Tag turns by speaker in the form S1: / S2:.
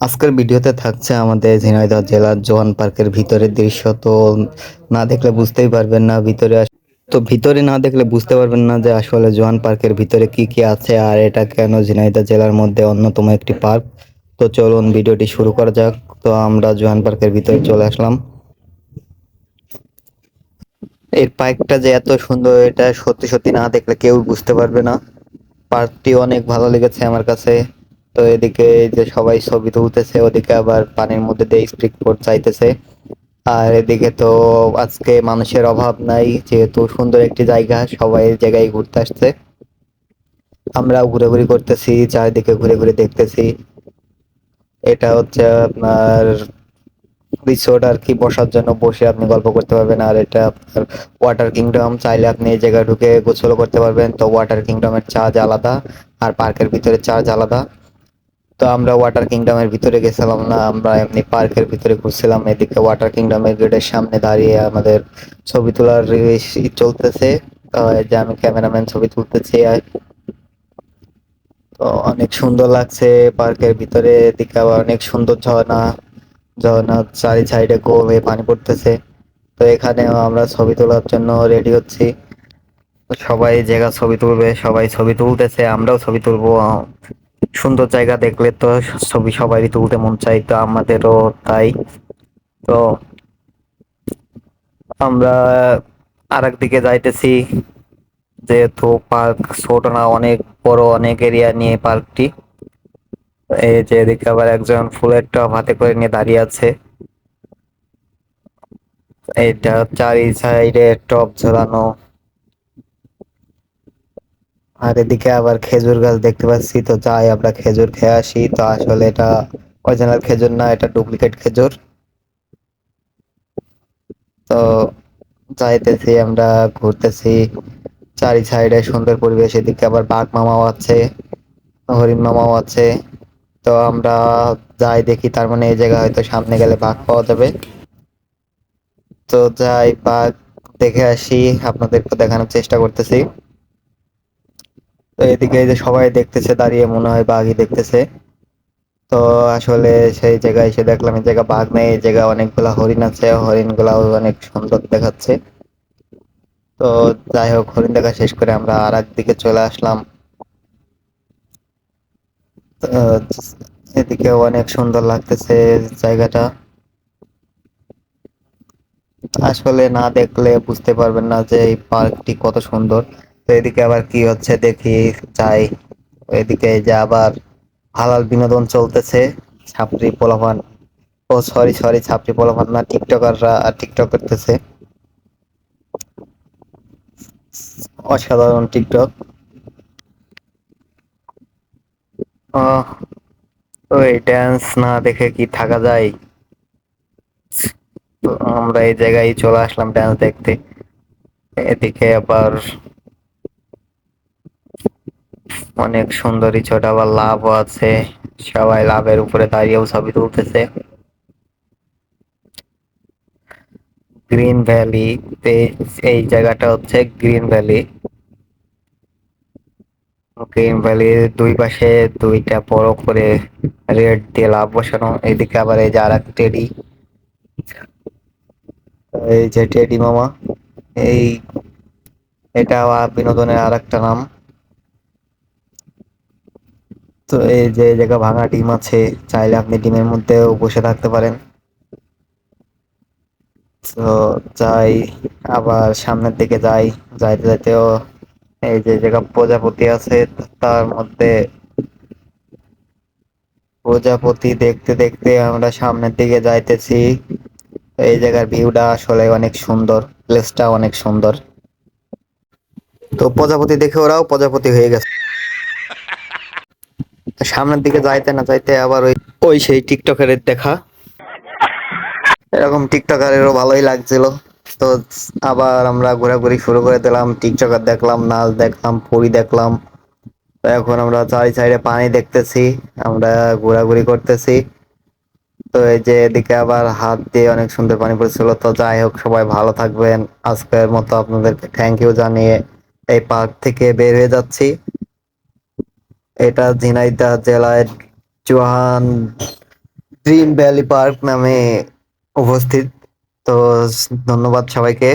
S1: আজকের ভিডিওতে থাকছে আমাদের ঝিনাইদহ জেলার জোয়ান পার্কের ভিতরের দৃশ্য। তো না দেখলে বুঝতেই পারবেন না ভিতরে না দেখলে বুঝতে পারবেন না যে আসলে জোয়ান পার্কের ভিতরে কি কি আছে আর এটা কেন ঝিনাইদহ জেলার মধ্যে অন্যতম একটি পার্ক। তো চলুন ভিডিওটি শুরু করা যাক। তো আমরা জোয়ান পার্কের ভিতরে চলে আসলাম। এই পার্কটা যে এত সুন্দর এটা সত্যি সত্যি না দেখলে কেউ বুঝতে পারবে না। পার্কটি অনেক ভালো লেগেছে আমার কাছে। তো এদিকে যে সবাই ছবি তুলতেছে, ওদিকে আবার পানির মধ্যে দিয়ে স্পিড বোট চাইতেছে। আর এদিকে তো আজকে মানুষের অভাব নাই, যেহেতু সুন্দর একটি জায়গা, সবাই এই জায়গায় ঘুরতে আসছে। আমরা ঘুরাঘুরি করতেছি, চারিদিকে ঘুরে ঘুরে দেখতেছি। এটা হচ্ছে আপনার রিসোর্ট আর কি, বসার জন্য বসে আপনি গল্প করতে পারবেন। আর এটা আপনার ওয়াটার কিংডম, চাইলে আপনি এই জায়গায় ঢুকে গোসল করতে পারবেন। তো ওয়াটার কিংডমের চার্জ আলাদা আর পার্কের ভিতরে চার্জ আলাদা। তো আমরা ওয়াটার কিংডমের ভিতরে গেছিলাম না, আমরা এমনি পার্কের ভিতরে ঘুরছিলাম। এদিকে ওয়াটার কিংডমের গেটের সামনে দাঁড়িয়ে আমাদের ছবি তোলার চলতেছে। তো এই যে আমি ক্যামেরাম্যান ছবি তুলতেছি। আর তো অনেক সুন্দর লাগছে পার্কের ভিতরে। এদিকে আবার অনেক সুন্দর ঝর্ণা, ঝর্ণার চারি সাইডে গোল হয়ে পানি পড়তেছে। তো এখানেও আমরা ছবি তোলার জন্য রেডি হচ্ছি। সবাই জায়গা ছবি তুলবে, সবাই ছবি তুলতেছে, আমরাও ছবি তুলবো। সুন্দর জায়গা দেখলে তো ছবি সবারই তুলতে মন চাই, তো আমাদেরও তাই। তো আমরা আরেক দিকে যাইতেছি, যেহেতু পার্ক ছোট না, অনেক বড়, অনেক এরিয়া নিয়ে পার্কটি। এই যে এদিকে আবার একজন ফুলের টব হাতে করে নিয়ে দাঁড়িয়ে আছে। এইটা চারি সাইডে টব ঝোলানো। আর এদিকে আবার খেজুর গাছ দেখতে পাচ্ছি, তো যাই আমরা খেজুর খেয়ে আসি। তো আসলে এটা অরিজিনাল খেজুর না, এটা ডুপ্লিকেট খেজুর। তো যাইতেছি আমরা, ঘুরতেছি, চারি সাইডে সুন্দর পরিবেশ। এদিকে আবার বাঘ মামাও আছে, হরিণ মামাও আছে। তো আমরা যাই দেখি, তার মানে এই জায়গা হয়তো সামনে গেলে বাঘ পাওয়া যাবে। তো যাই বাঘ দেখে আসি, আপনাদেরকে দেখানোর চেষ্টা করতেছি। তো এদিকে এই যে সবাই দেখতেছে দাঁড়িয়ে, মনে হয় বাঘই দেখতেছে। তো আসলে সেই জায়গায় এসে দেখলাম এই জায়গা বাঘ নেই, এই জায়গা অনেকগুলা হরিণ আছে, হরিণ গুলাও অনেক সুন্দর দেখাচ্ছে। তো যাই হোক, হরিণ দেখা শেষ করে আমরা আর এক দিকে চলে আসলাম। আহ, এদিকে অনেক সুন্দর লাগতেছে জায়গাটা। আসলে না দেখলে বুঝতে পারবেন না যে এই পার্কটি কত সুন্দর। তো এদিকে আবার কি হচ্ছে দেখি, যাই। এদিকে এই যে আবার হালাল বিনোদন চলতেছে। ছাপরি পোলাপান, ও সরি সরি, ছাপরি পোলাপান না, টিকটকাররা টিকটক করতেছে। অসাধারণ টিকটক। আহ ওই ড্যান্স না দেখে কি থাকা যায়। তো আমরা এই জায়গায় চলে আসলাম ড্যান্স দেখতে। এদিকে আবার অনেক সুন্দরী ছোট আবার লাভও আছে, সবাই লাভের উপরে দাঁড়িয়েও ছবি তুলতেছে। গ্রিন ভ্যালি, এই এই জায়গাটা হচ্ছে গ্রিন ভ্যালি। গ্রিন ভ্যালির দুই পাশে দুইটা বড় করে রেড দিয়ে লাভ বসানো। এদিকে আবার এই যে আর এক টেডি, এই যে টেডি মামা, এই এটা বিনোদনের আর একটা নাম। তো এই যে জায়গা ভাঙা ডিম আছে, চাইলে আপনি ডিমের মধ্যেও বসে থাকতে পারেন। তো যাই, আবার সামনের দিকে যাই। যাইতে যাইতেও এই যে জায়গা প্রজাপতি আছে, তার মধ্যে প্রজাপতি দেখতে দেখতে আমরা সামনের দিকে যাইতেছি। এই জায়গার ভিউটা আসলে অনেক সুন্দর, প্লেসটা অনেক সুন্দর। তো প্রজাপতি দেখে ওরাও প্রজাপতি হয়ে গেছে। তো সামনের দিকে যাইতে না যাইতে আবার ওই ওই সেই টিকটকারের দেখা। এরকম টিকটকারেরও ভালোই লাগছিল। তো আবার আমরা ঘোরাঘুরি শুরু করে দিলাম, টিকটকার দেখলাম, নাচ দেখলাম, পরি দেখলাম। তো এখন আমরা চারি সাইডে পানি দেখতেছি, আমরা ঘোরাঘুরি করতেছি। তো এই যে এদিকে আবার হাত দিয়ে অনেক সুন্দর পানি পড়ছিল। তো যাই হোক, সবাই ভালো থাকবেন। আজকের মতো আপনাদেরকে থ্যাংক ইউ জানিয়ে এই পার্ক থেকে বের হয়ে যাচ্ছি। এটা ঝিনাইদহ জেলায় চুয়ান ড্রিম ভ্যালি পার্ক নামে উপস্থিত। তো ধন্যবাদ সবাইকে।